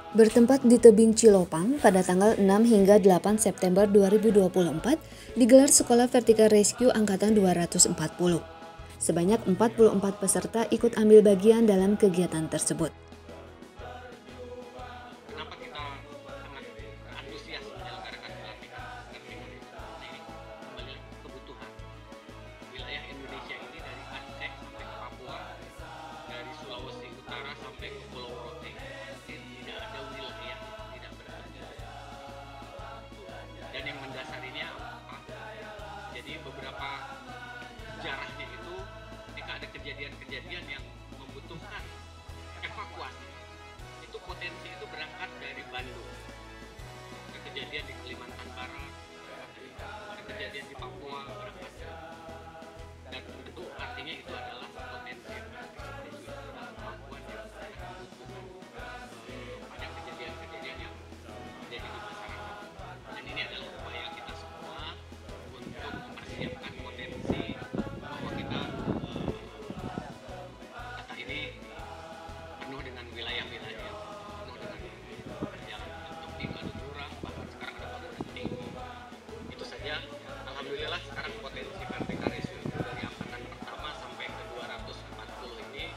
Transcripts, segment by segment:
Bertempat di tebing Cilopang pada tanggal 6 hingga 8 September 2024 digelar Sekolah Vertical Rescue Angkatan 240. Sebanyak 44 peserta ikut ambil bagian dalam kegiatan tersebut. Kenapa kita sangat antusias menyelenggarakan pelatihan ini? Kembali kebutuhan. Wilayah Indonesia ini dari Aceh sampai ke Papua, dari Sulawesi Utara sampai ke Pulau Rote, tidak ada wilayah yang tidak bekerja. Dan yang mendasarinya apa? Jadi beberapa sejarahnya itu ketika ada kejadian-kejadian yang membutuhkan evakuasi, itu potensi itu berangkat dari Bandung. Ada kejadian di Kalimantan Barat, ada kejadian di Papua, berangkat dan tentu artinya itu adalah potensi kemampuan yang membutuhkan pada kejadian-kejadian yang terjadi di masyarakat. Dan ini adalah upaya kita semua untuk mempersiapkan potensi bahwa kita kata ini penuh dengan wilayah-wilayah, penuh dengan perjalanan tebing, ada jurang, bahkan sekarang ada bangunan tinggi. Itu saja, alhamdulillah sekarang potensi Vertical Rescue itu dari angkatan pertama sampai ke 240 ini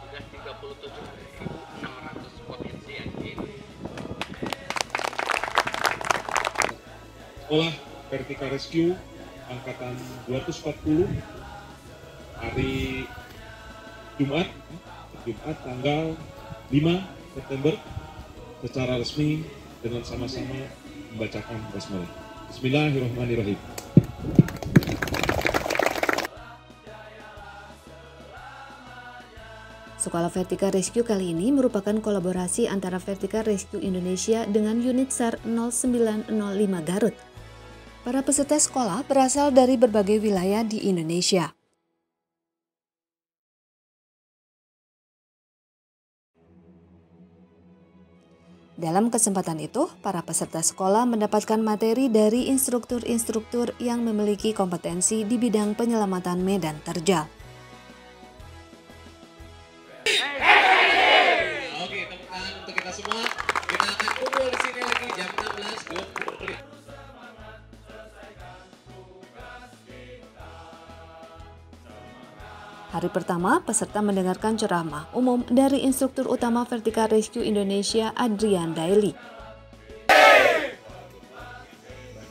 sudah 37.600 potensi yang ini. Sekolah Vertical Rescue Angkatan 240 hari Jumat tanggal 5 September secara resmi dengan sama-sama membacakan basmalah. Bismillahirrahmanirrahim. Sekolah Vertical Rescue kali ini merupakan kolaborasi antara Vertical Rescue Indonesia dengan unit SAR 0905 Garut. Para peserta sekolah berasal dari berbagai wilayah di Indonesia. Dalam kesempatan itu, para peserta sekolah mendapatkan materi dari instruktur-instruktur yang memiliki kompetensi di bidang penyelamatan medan terjal. Oke, tepuk tangan untuk kita semua. Kita akan kumpul di sini lagi jam 16.20. Hari pertama, peserta mendengarkan ceramah umum dari instruktur utama Vertical Rescue Indonesia, Adrian Daily.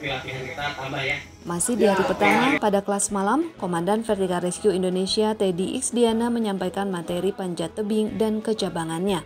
Latihan kita tambah ya. Masih di hari pertama, pada kelas malam, Komandan Vertical Rescue Indonesia, Teddy Xdiana menyampaikan materi panjat tebing dan kecabangannya.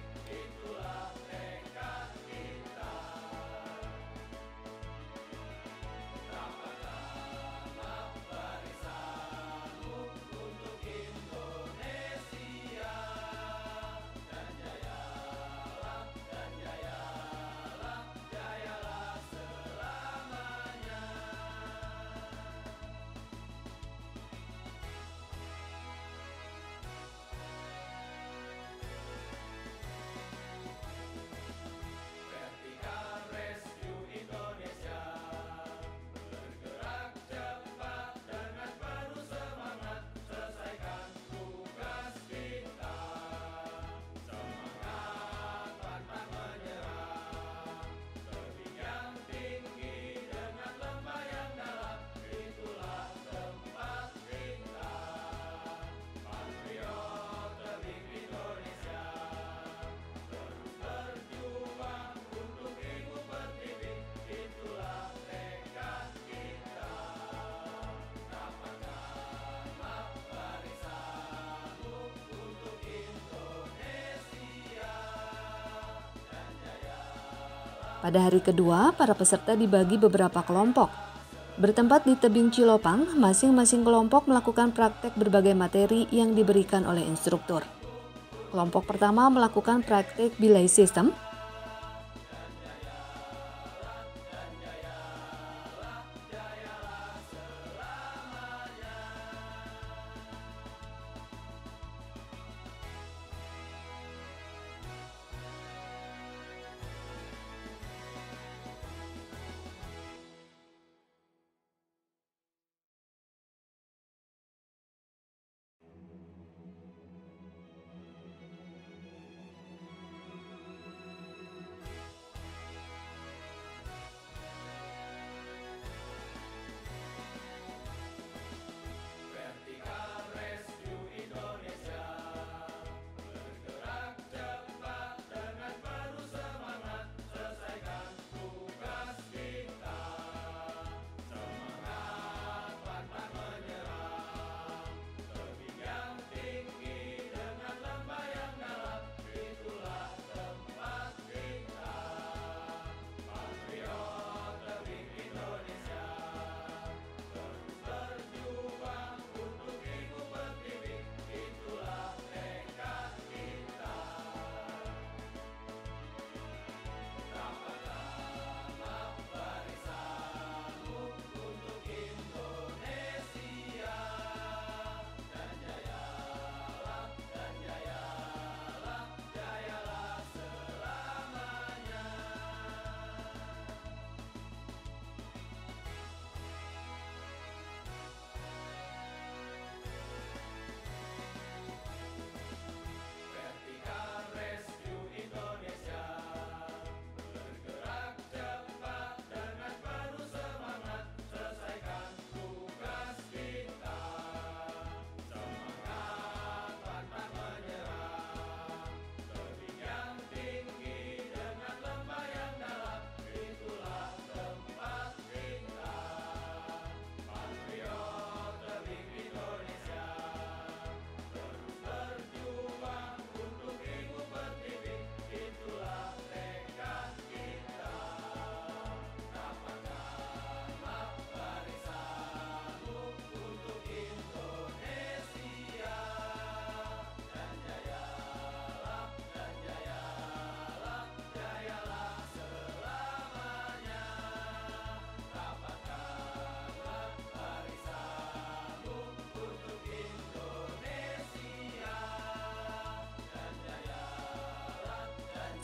Pada hari kedua, para peserta dibagi beberapa kelompok. Bertempat di tebing Cilopang, masing-masing kelompok melakukan praktek berbagai materi yang diberikan oleh instruktur. Kelompok pertama melakukan praktek belay system,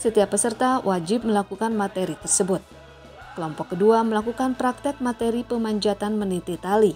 Setiap peserta wajib melakukan materi tersebut. Kelompok kedua melakukan praktek materi pemanjatan meniti tali.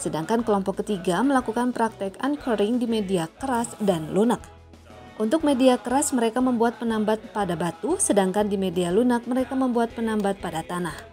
Sedangkan kelompok ketiga melakukan praktek anchoring di media keras dan lunak. Untuk media keras mereka membuat penambat pada batu, sedangkan di media lunak mereka membuat penambat pada tanah.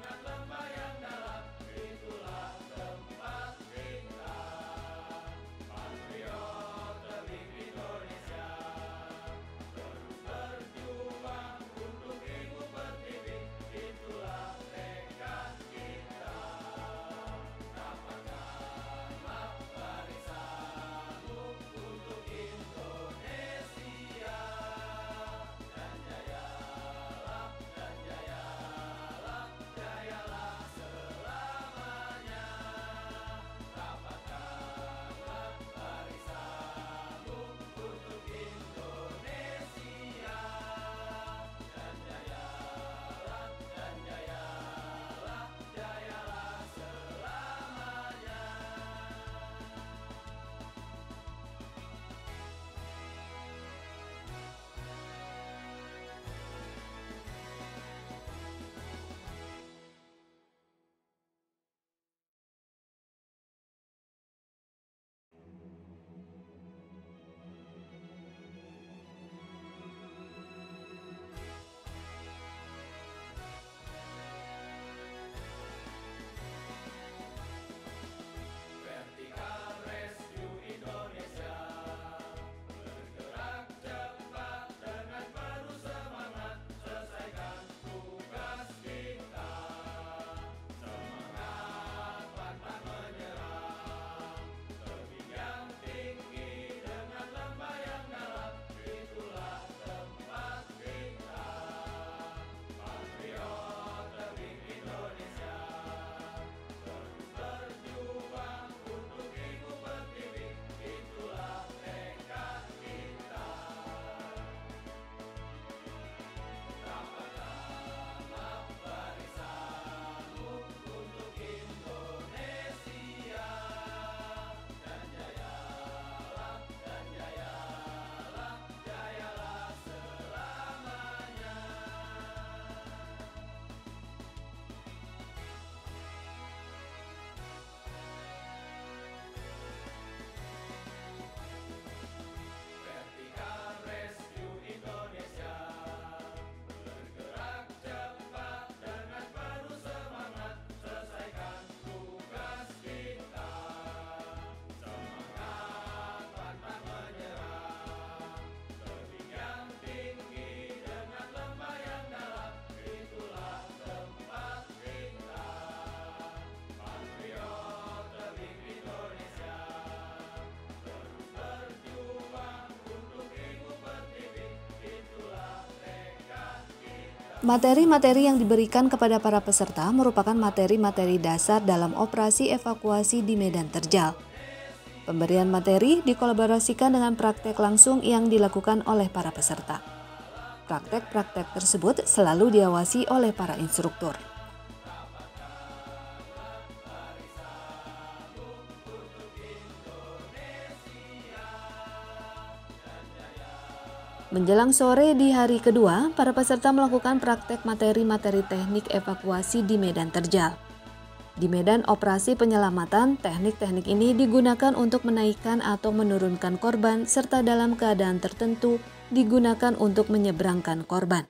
Materi-materi yang diberikan kepada para peserta merupakan materi-materi dasar dalam operasi evakuasi di medan terjal. Pemberian materi dikolaborasikan dengan praktek langsung yang dilakukan oleh para peserta. Praktek-praktek tersebut selalu diawasi oleh para instruktur. Menjelang sore di hari kedua, para peserta melakukan praktek materi-materi teknik evakuasi di medan terjal. Di medan operasi penyelamatan, teknik-teknik ini digunakan untuk menaikkan atau menurunkan korban serta dalam keadaan tertentu digunakan untuk menyeberangkan korban.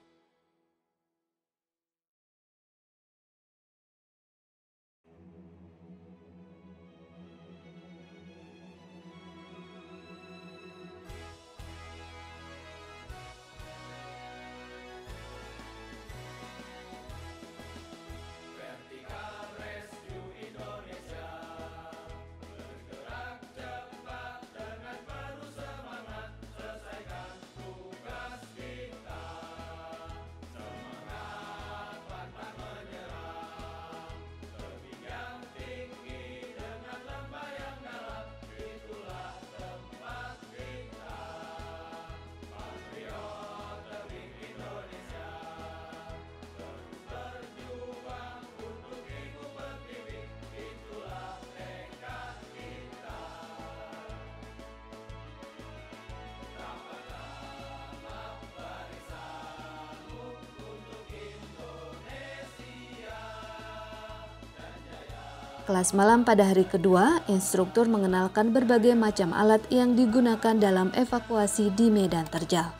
Kelas malam pada hari kedua, instruktur mengenalkan berbagai macam alat yang digunakan dalam evakuasi di medan terjal.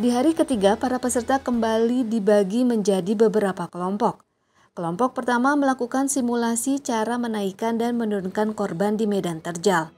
Di hari ketiga, para peserta kembali dibagi menjadi beberapa kelompok. Kelompok pertama melakukan simulasi cara menaikkan dan menurunkan korban di medan terjal.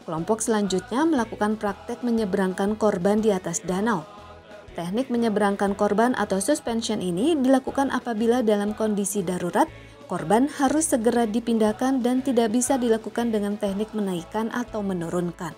Kelompok selanjutnya melakukan praktek menyeberangkan korban di atas danau. Teknik menyeberangkan korban atau suspension ini dilakukan apabila dalam kondisi darurat, korban harus segera dipindahkan dan tidak bisa dilakukan dengan teknik menaikkan atau menurunkan.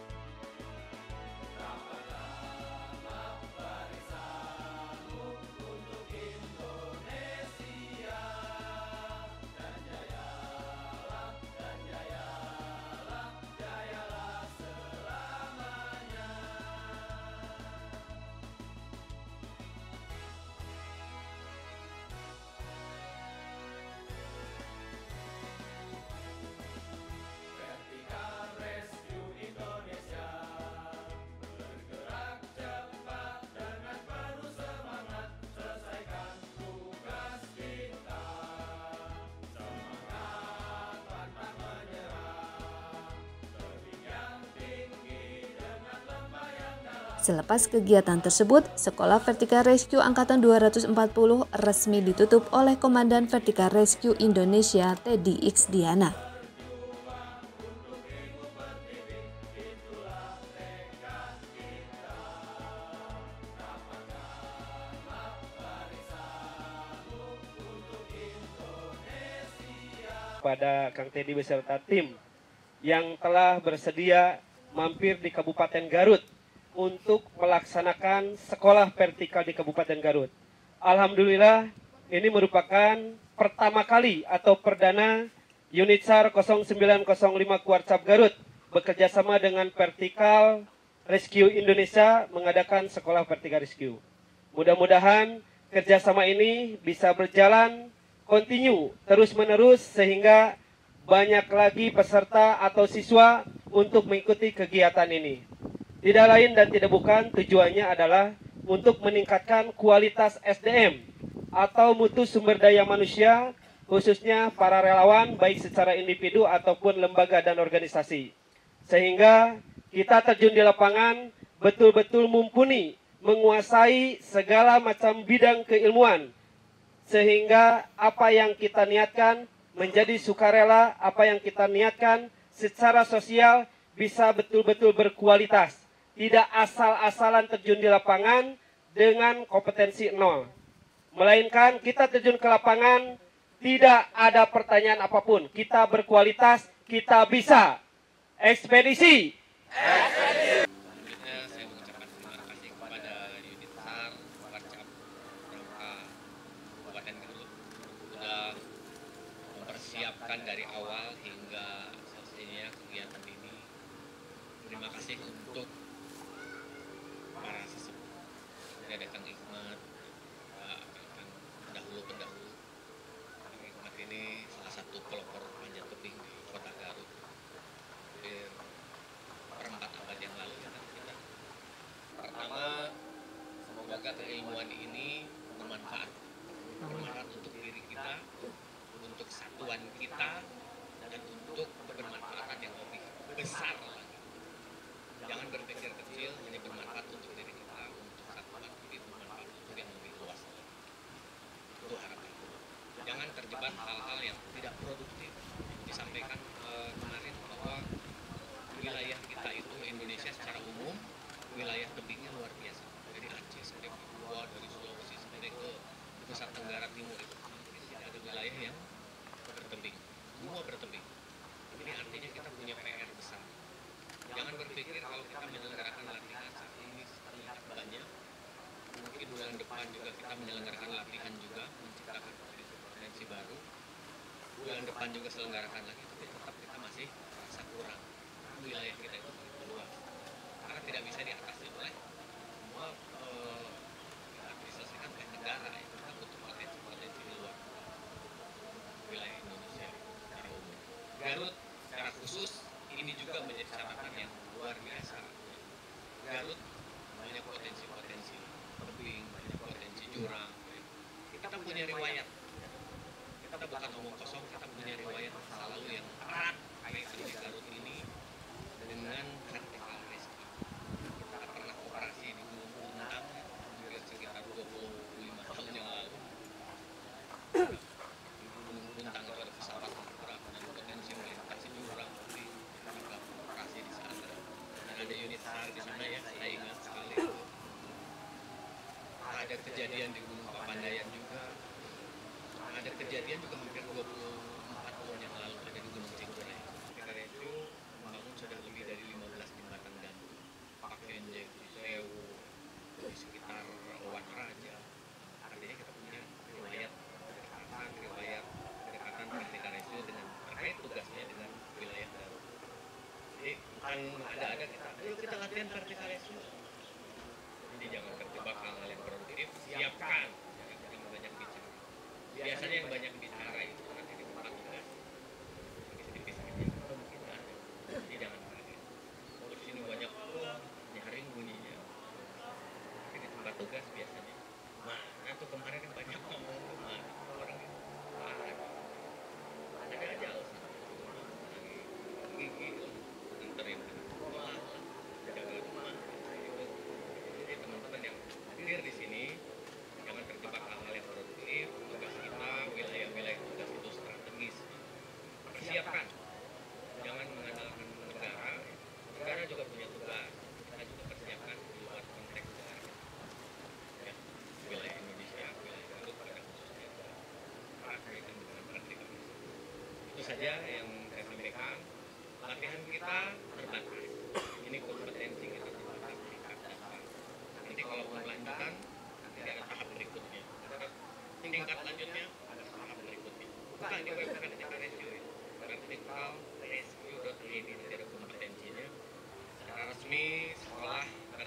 Selepas kegiatan tersebut, Sekolah Vertical Rescue Angkatan 240 resmi ditutup oleh Komandan Vertical Rescue Indonesia Teddy X Diana. Pada Kang Teddy beserta tim yang telah bersedia mampir di Kabupaten Garut untuk melaksanakan sekolah vertikal di Kabupaten Garut. Alhamdulillah, ini merupakan pertama kali atau perdana unit SAR 0905 Kuarcap Garut bekerjasama dengan Vertical Rescue Indonesia mengadakan sekolah Vertical Rescue. Mudah-mudahan kerjasama ini bisa berjalan kontinu, terus-menerus, sehingga banyak lagi peserta atau siswa untuk mengikuti kegiatan ini. Tidak lain dan tidak bukan, tujuannya adalah untuk meningkatkan kualitas SDM atau mutu sumber daya manusia, khususnya para relawan baik secara individu ataupun lembaga dan organisasi. Sehingga kita terjun di lapangan betul-betul mumpuni, menguasai segala macam bidang keilmuan. Sehingga apa yang kita niatkan menjadi sukarela, apa yang kita niatkan secara sosial bisa betul-betul berkualitas. Tidak asal-asalan terjun di lapangan dengan kompetensi nol. Melainkan kita terjun ke lapangan tidak ada pertanyaan apapun. Kita berkualitas, kita bisa. Ekspedisi! Selanjutnya saya mengucapkan terima kasih kepada unit SAR Kuarcap Kabupaten Garut sudah mempersiapkan dari awal hingga selesainya kegiatan ini. Terima kasih untuk para sesepuh, ada Kang Hikmat, Kang pendahulu. Kang Hikmat ini salah satu pelopor panjat tebing di Kota Garut. Hampir perempat abad yang lalu ya kan kita. Pertama, semoga keilmuan ini bermanfaat untuk diri kita, untuk kesatuan kita, dan untuk kebermanfaatan yang lebih besar lagi. Jangan berpikir kecil, hanya bermanfaat untuk diri kita, untuk satuan, tapi bermanfaat untuk yang lebih luas lagi. Itu harapan. Jangan terjebak hal-hal yang tidak produktif. Disampaikan kemarin bahwa wilayah kita itu Indonesia secara umum, wilayah tebingnya luar biasa. Dari Aceh sampai Papua, dari Sulawesi sampai ke Nusa Tenggara Timur itu tidak ada wilayah yang bertebing. Semua bertebing. Ini artinya kita punya PR besar. Jangan berpikir kalau kita menyelenggarakan latihan saat ini terlihat banyak. Mungkin bulan depan juga kita menyelenggarakan latihan juga, menciptakan potensi baru. Bulan depan juga selenggarakan lagi, tapi tetap kita masih merasa kurang. Wilayah kita itu begitu luas. Karena tidak bisa diatasi oleh semua diselesaikan oleh negara. Kita butuh potensi-potensi di luar wilayah Indonesia secara umum. Garut secara khusus ini juga menjadi catatan yang luar biasa. Garut banyak potensi-potensi tebing, banyak potensi jurang. Kita punya riwayat. Kita bukan omong kosong, kita punya riwayat masa lalu yang erat kaitan di Garut ini dengan Vertical Rescue. Kita pernah operasi di Gunung Puntang sekitar 25 tahun yang lalu. Di Gunung Puntang itu ada pesawat tempur dan potensi melintasi jurang, tapi kita operasi di sana. kejadian juga hampir 24 tahun yang lalu ada di Gunung Cikuray. PKRSU membangun sudah lebih dari 15 jembatan gantung, Pakenjek, Sewu, di sekitar Wan Raja. Artinya kita punya riwayat kedekatan PKRSU dengan terkait tugasnya dengan wilayah Garut. Jadi bukan ada-ada kita latihan PKRSU. Jadi jangan terjebak hal-hal yang produktif, siapkan. Jangan banyak bicara. Biasanya yang banyak bicara itu nanti di tempat tugas. Tipis-tipis aja. Mungkin nggak ada. Jadi jangan kaget. Di sini banyak nyaring bunyinya. Tapi di tempat tugas biasanya. Mana tuh kemarin kan banyak ngomong kemana orang itu. Ada aja alasan. Gigi nganterin malah jaga rumah. Jadi teman-teman yang hadir di sini jangan terjebak hal-hal yang produktif. Tugas kita, wilayah-wilayah tugas itu strategis. Persiapkan, jangan mengandalkan negara. Negara juga punya tugas. Kita juga persiapkan di luar konteks negara. Ya, wilayah Indonesia, wilayah Garut pada khususnya praktikan dengan praktikan. Itu saja yang saya sampaikan. Latihan kita terbatas. Ini kompetensi kita terbatas tingkat dasar. Nanti kalau berlanjutan, nanti ada tahap berikutnya. Tingkat lanjutnya ada tahap berikutnya. Bukan di website PKRSU ya. verticalrescue.id nanti ada kompetensinya. Secara resmi sekolah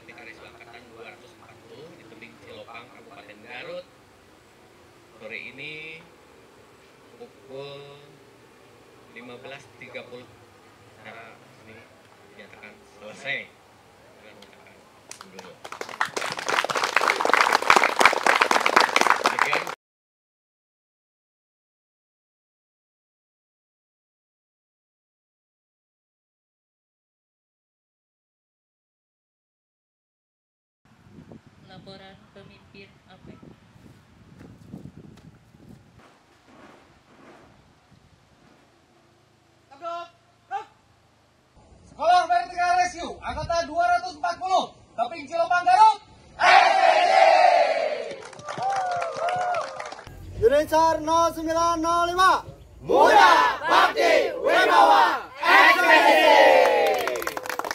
PKRSU angkatan 240 di tebing Cilopang, Kabupaten Garut. Sore ini pukul 15.30 secara resmi dinyatakan selesai dengan mengucapkan dulu. Demikian. Laporan pemimpin APEK. Sekolah PKRSU angkatan 240 Tebing Cilopang Garut. Unit SAR 0905 Muda.